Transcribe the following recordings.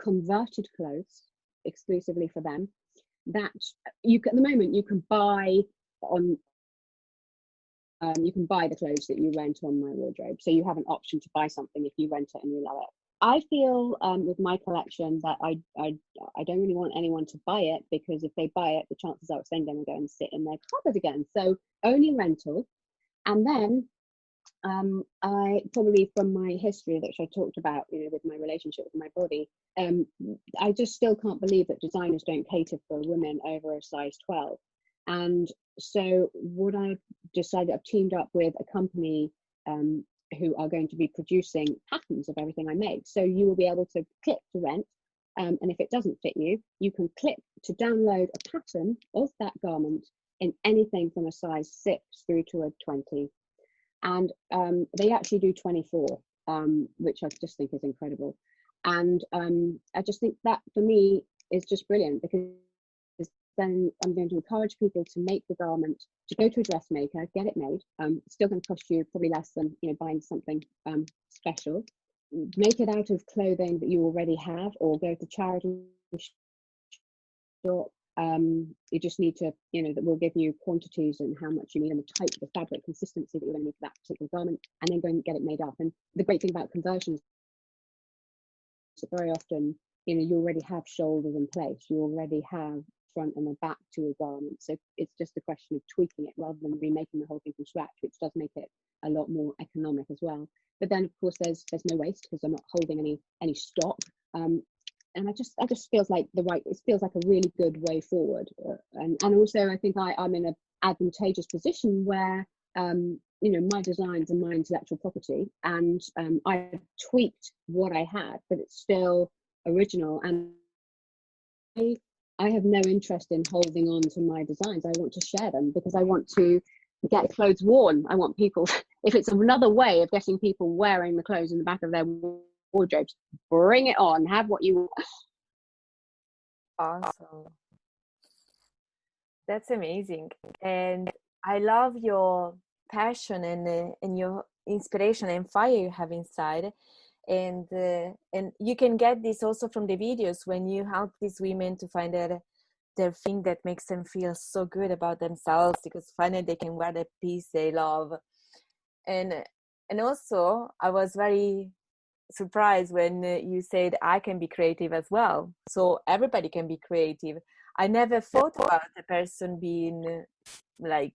converted clothes exclusively for them that you can, at the moment, you can buy on. You can buy the clothes that you rent on My Wardrobe, so you have an option to buy something if you rent it and you love it. I feel with my collection that I don't really want anyone to buy it, because if they buy it, the chances are it's then going to go and sit in their cupboard again. So only rental. And then I probably, from my history that I talked about, with my relationship with my body, I just still can't believe that designers don't cater for women over a size 12. And so what I've decided, I've teamed up with a company who are going to be producing patterns of everything I make. So you will be able to click to rent, and if it doesn't fit you, you can click to download a pattern of that garment in anything from a size 6 through to a 20. And they actually do 24, which I just think is incredible. And I just think that for me is just brilliant, because then I'm going to encourage people to make the garment, to go to a dressmaker, get it made. It's still going to cost you probably less than buying something special. Make it out of clothing that you already have, or go to charity shop. You just need to, that will give you quantities and how much you need and the type of fabric consistency that you're going to need for that particular garment, and then go and get it made up. And the great thing about conversions is that very often, you already have shoulders in place, you already have front and the back to a garment, so it's just a question of tweaking it rather than remaking the whole thing from scratch, which does make it a lot more economic as well. But then of course there's no waste, because I'm not holding any stock, and I just feels like it feels like a really good way forward. And also I think I'm in an advantageous position where my designs are my intellectual property, and I've tweaked what I had, but it's still original. And I have no interest in holding on to my designs. I want to share them, because I want to get clothes worn. I want people, if it's another way of getting people wearing the clothes in the back of their wardrobes, bring it on, have what you want. Awesome. That's amazing. And I love your passion and your inspiration and fire you have inside. And you can get this also from the videos, when you help these women to find their thing that makes them feel so good about themselves, because finally they can wear the piece they love. And also I was very surprised when you said I can be creative as well. So everybody can be creative. I never thought about a person being like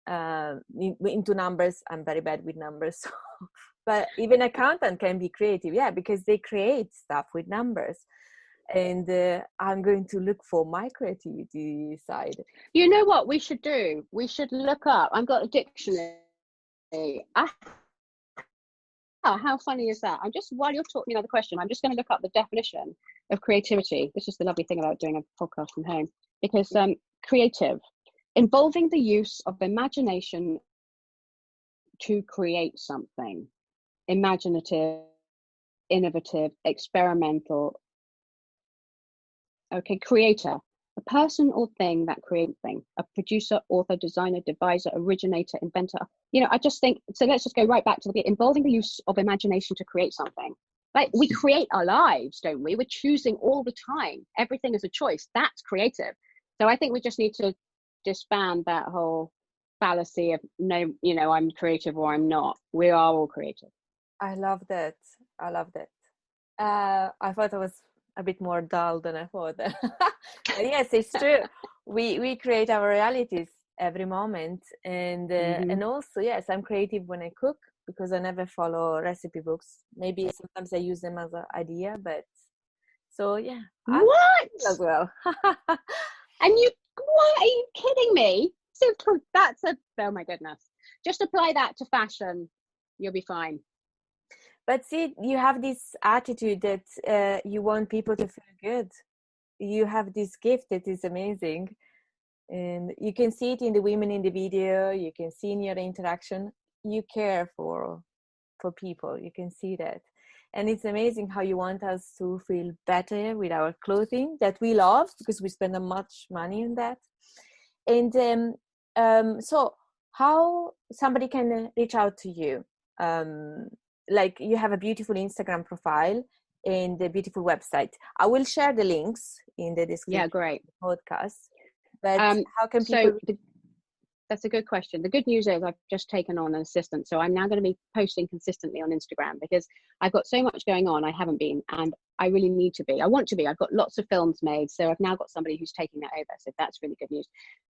into numbers. I'm very bad with numbers. But even accountant can be creative, because they create stuff with numbers. And I'm going to look for my creativity side. You know what we should do? We should look up. I've got a dictionary. How funny is that? While you're talking another question, I'm just going to look up the definition of creativity. This is the lovely thing about doing a podcast from home, because creative, involving the use of imagination to create something. Imaginative, innovative, experimental. Okay, creator, a person or thing that creates things. A producer, author, designer, deviser, originator, inventor. I just think, so let's just go right back to the bit, involving the use of imagination to create something. Like, we create our lives, don't we? We're choosing all the time. Everything is a choice. That's creative. So I think we just need to disband that whole fallacy of no, I'm creative or I'm not. We are all creative. I love that. I thought I was a bit more dull than I thought. But yes, it's true. We create our realities every moment. And and also, yes, I'm creative when I cook, because I never follow recipe books. Maybe sometimes I use them as an idea, but so yeah. What? As well. And what, are you kidding me? So oh my goodness. Just apply that to fashion. You'll be fine. But see, you have this attitude that you want people to feel good. You have this gift that is amazing. And you can see it in the women in the video. You can see in your interaction. You care for people. You can see that. And it's amazing how you want us to feel better with our clothing that we love, because we spend much money on that. And so how somebody can reach out to you? Like, you have a beautiful Instagram profile, and the beautiful website. I will share the links in the description. Yeah, great. Of the podcast. But how can people? That's a good question. The good news is I've just taken on an assistant. So I'm now going to be posting consistently on Instagram because I've got so much going on. I haven't been, and I really need to be. I want to be. I've got lots of films made. So I've now got somebody who's taking that over. So that's really good news.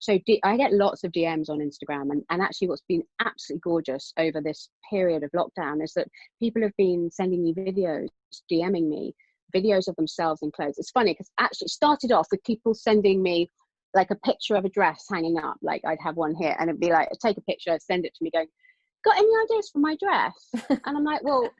So I get lots of DMs on Instagram. And actually what's been absolutely gorgeous over this period of lockdown is that people have been sending me videos, DMing me, videos of themselves in clothes. It's funny because actually it started off with people sending me like a picture of a dress hanging up. Like I'd have one here and it'd be like, take a picture, send it to me going, got any ideas for my dress? And I'm like, well,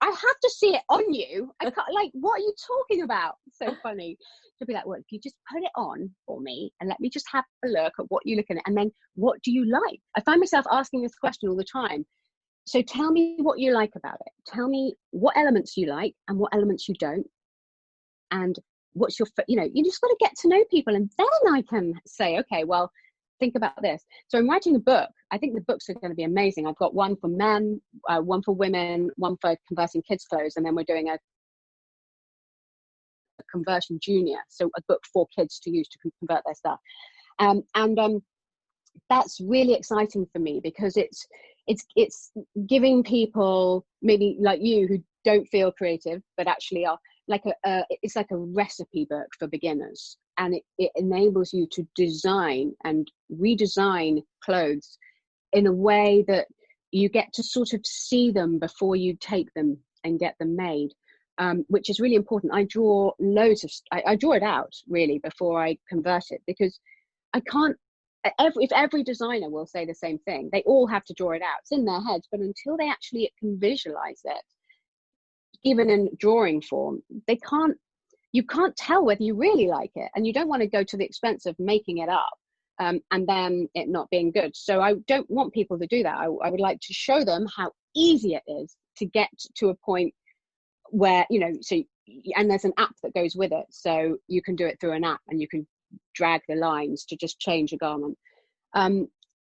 I have to see it on you. I can't, like, what are you talking about? So funny. To be like, well, if you just put it on for me and let me just have a look at what you're looking at. And then what do you like? I find myself asking this question all the time. So tell me what you like about it. Tell me what elements you like and what elements you don't. And what's your, you just got to get to know people, and then I can say, okay, well, think about this. So I'm writing a book. I think the books are going to be amazing. I've got one for men, one for women, one for converting kids' clothes, and then we're doing a conversion junior, so a book for kids to use to convert their stuff. That's really exciting for me because it's giving people maybe like you who don't feel creative but actually are like it's like a recipe book for beginners, and it enables you to design and redesign clothes in a way that you get to sort of see them before you take them and get them made, which is really important. I draw I draw it out really before I convert it, because I can't, if every designer will say the same thing, they all have to draw it out. It's in their heads, but until they actually can visualize it, even in drawing form, you can't tell whether you really like it, and you don't want to go to the expense of making it up and then it not being good. So I don't want people to do that. I would like to show them how easy it is to get to a point where, and there's an app that goes with it, so you can do it through an app and you can drag the lines to just change a garment.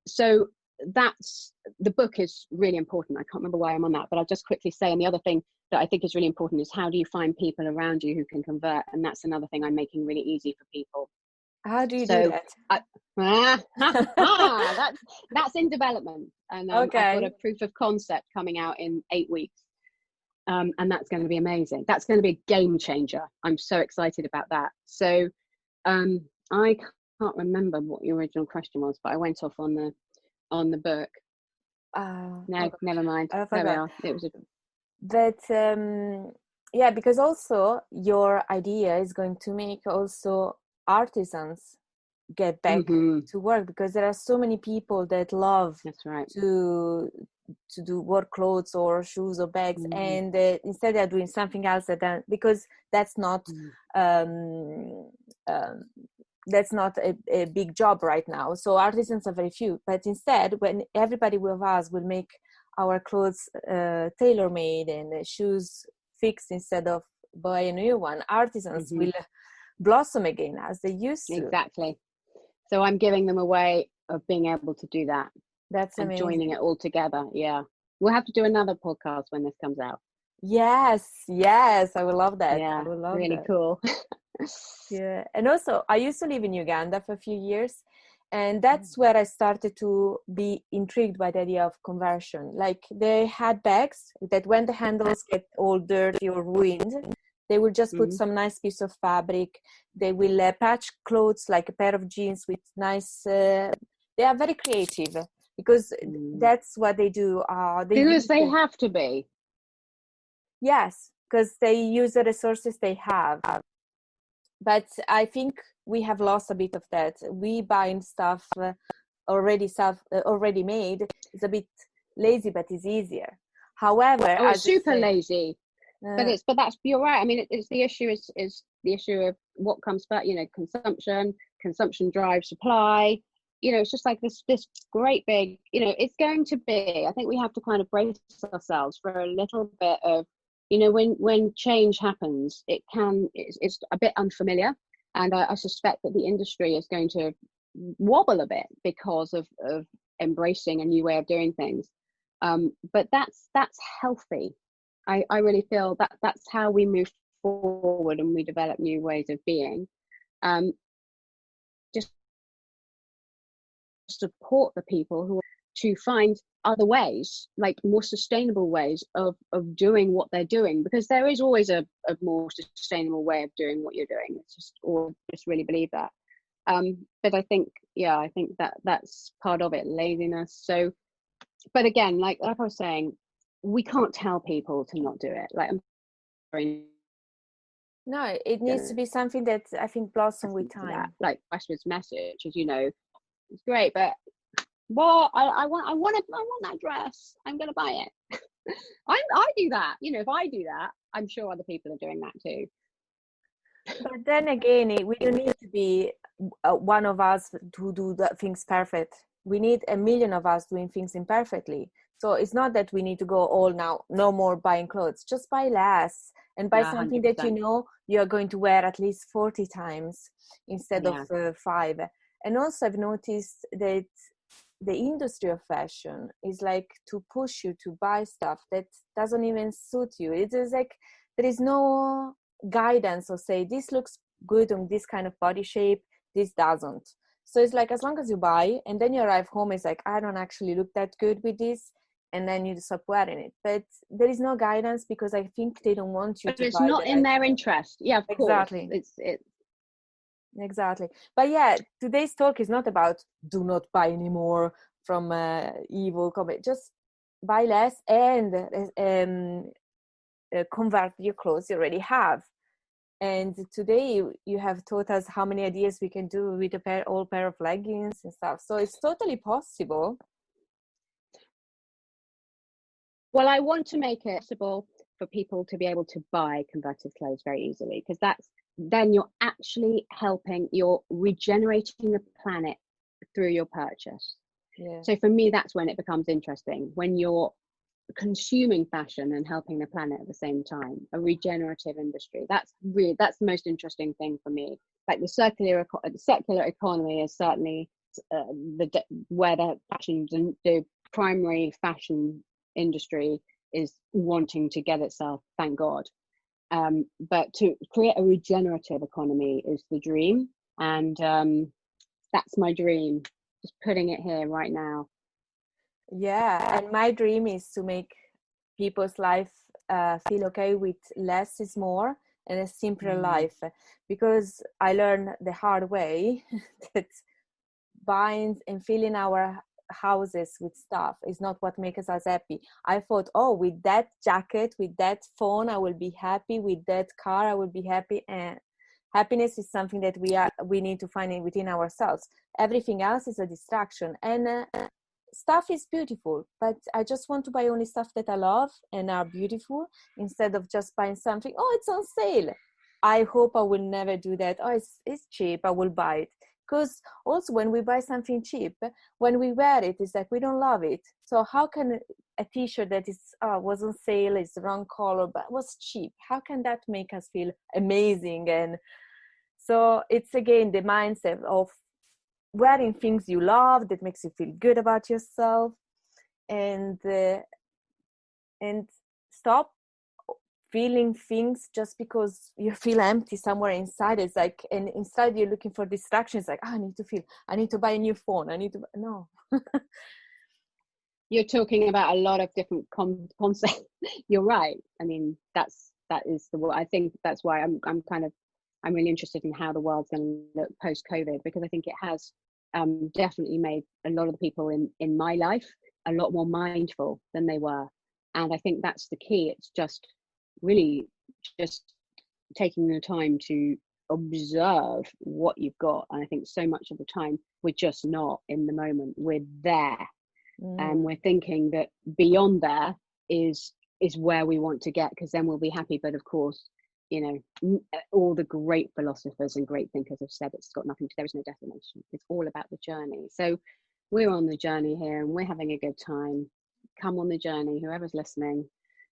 So that's, the book is really important. I can't remember why I'm on that, but I'll just quickly say, and the other thing that I think is really important is how do you find people around you who can convert? And that's another thing I'm making really easy for people. How do you do that? That's in development, and okay. I've got a proof of concept coming out in 8 weeks, and that's going to be amazing. That's going to be a game changer. I'm so excited about that. So I can't remember what your original question was, but I went off on the book. No, never mind. There we are. It was yeah, because also your idea is going to make also artisans get back to work, because there are so many people that love to do work clothes or shoes or bags, and instead they're doing something else because that's not a big job right now. So artisans are very few, but instead when everybody with us will make our clothes tailor-made and shoes fixed instead of buy a new one, artisans will blossom again as they used to. Exactly. So I'm giving them a way of being able to do that. That's amazing. Joining it all together. Yeah. We'll have to do another podcast when this comes out. Yes, I would love that. Yeah, I would love really that. Cool. Yeah, and also I used to live in Uganda for a few years, and that's where I started to be intrigued by the idea of conversion. Like they had bags that when the handles get all dirty or ruined, they will just put some nice piece of fabric. They will patch clothes like a pair of jeans with nice, they are very creative because that's what they do. They have to be. Yes, because they use the resources they have. But I think we have lost a bit of that. We buying stuff already made. It's a bit lazy, but it's easier. However, it's super lazy. But that's, you're right. I mean, it's the issue is the issue of what comes first. Consumption drives supply. It's just like this great big. It's going to be. I think we have to kind of brace ourselves for a little bit of. When change happens, it's a bit unfamiliar, and I suspect that the industry is going to wobble a bit because of embracing a new way of doing things. But that's healthy. I really feel that that's how we move forward and we develop new ways of being. Just support the people who to find other ways, like more sustainable ways of doing what they're doing, because there is always a more sustainable way of doing what you're doing. It's just, or just really believe that. But I think that that's part of it, laziness. So, but again, like I was saying, we can't tell people to not do it. Like, I'm sorry, No, it needs to be something that I think blossom with time. like Westwood's message is, it's great, but well, I want that dress. I'm gonna buy it. I do that. If I do that, I'm sure other people are doing that too. But then again, we don't need to be one of us to do the things perfect. We need a million of us doing things imperfectly. So it's not that we need to go all now, no more buying clothes. Just buy less and buy something 100%. That you're going to wear at least 40 times instead of 5. And also I've noticed that the industry of fashion is like to push you to buy stuff that doesn't even suit you. It is like there is no guidance or say this looks good on this kind of body shape, this doesn't. So it's like as long as you buy and then you arrive home, it's like I don't actually look that good with this, and then you stop wearing it. But there is no guidance because I think they don't want you but to it's buy not in their interest. Yeah, of exactly. Course. It's exactly. But yeah, today's talk is not about do not buy anymore from evil comment. Just buy less and convert your clothes you already have. And today you have taught us how many ideas we can do with a whole pair of leggings and stuff. So it's totally possible. Well, I want to make it possible for people to be able to buy converted clothes very easily, because then you're actually you're regenerating the planet through your purchase. Yeah. So for me, that's when it becomes interesting, when you're consuming fashion and helping the planet at the same time, a regenerative industry. That's the most interesting thing for me. Like the circular economy is certainly where the primary fashion industry is wanting to get itself, thank God. But to create a regenerative economy is the dream, and that's my dream, just putting it here right now. Yeah, and my dream is to make people's life feel okay with less is more and a simpler life, because I learned the hard way that buying and filling our houses with stuff is not what makes us happy. I thought, with that jacket, with that phone, I will be happy. With that car, I will be happy. And happiness is something that we need to find within ourselves. Everything else is a distraction. And stuff is beautiful, but I just want to buy only stuff that I love and are beautiful, instead of just buying something, it's on sale. I hope I will never do that. It's cheap, I will buy it. Because also when we buy something cheap, when we wear it, it's like we don't love it. So how can a t-shirt that is was on sale, is the wrong color, but was cheap, how can that make us feel amazing? And so it's again the mindset of wearing things you love that makes you feel good about yourself, and stop feeling things just because you feel empty somewhere inside. It's like, and inside you're looking for distractions, like I need to buy a new phone, no. You're talking about a lot of different concepts. You're right. I mean, that is the word. I think that's why I'm really interested in how the world's going to look post-COVID, because I think it has definitely made a lot of the people in my life a lot more mindful than they were. And I think that's the key. It's just really just taking the time to observe what you've got. And I think so much of the time we're just not in the moment. We're there, and we're thinking that beyond there is where we want to get, because then we'll be happy. But of course, all the great philosophers and great thinkers have said there is no destination. It's all about the journey. So we're on the journey here, and we're having a good time. Come on the journey, whoever's listening.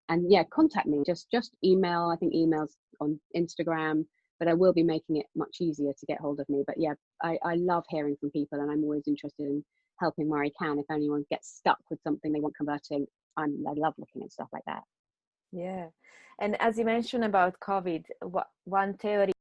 And contact me. Just email. I think email's on Instagram, but I will be making it much easier to get hold of me. But I love hearing from people, and I'm always interested in helping where I can. If anyone gets stuck with something they want converting, I love looking at stuff like that. Yeah. And as you mentioned about COVID, one theory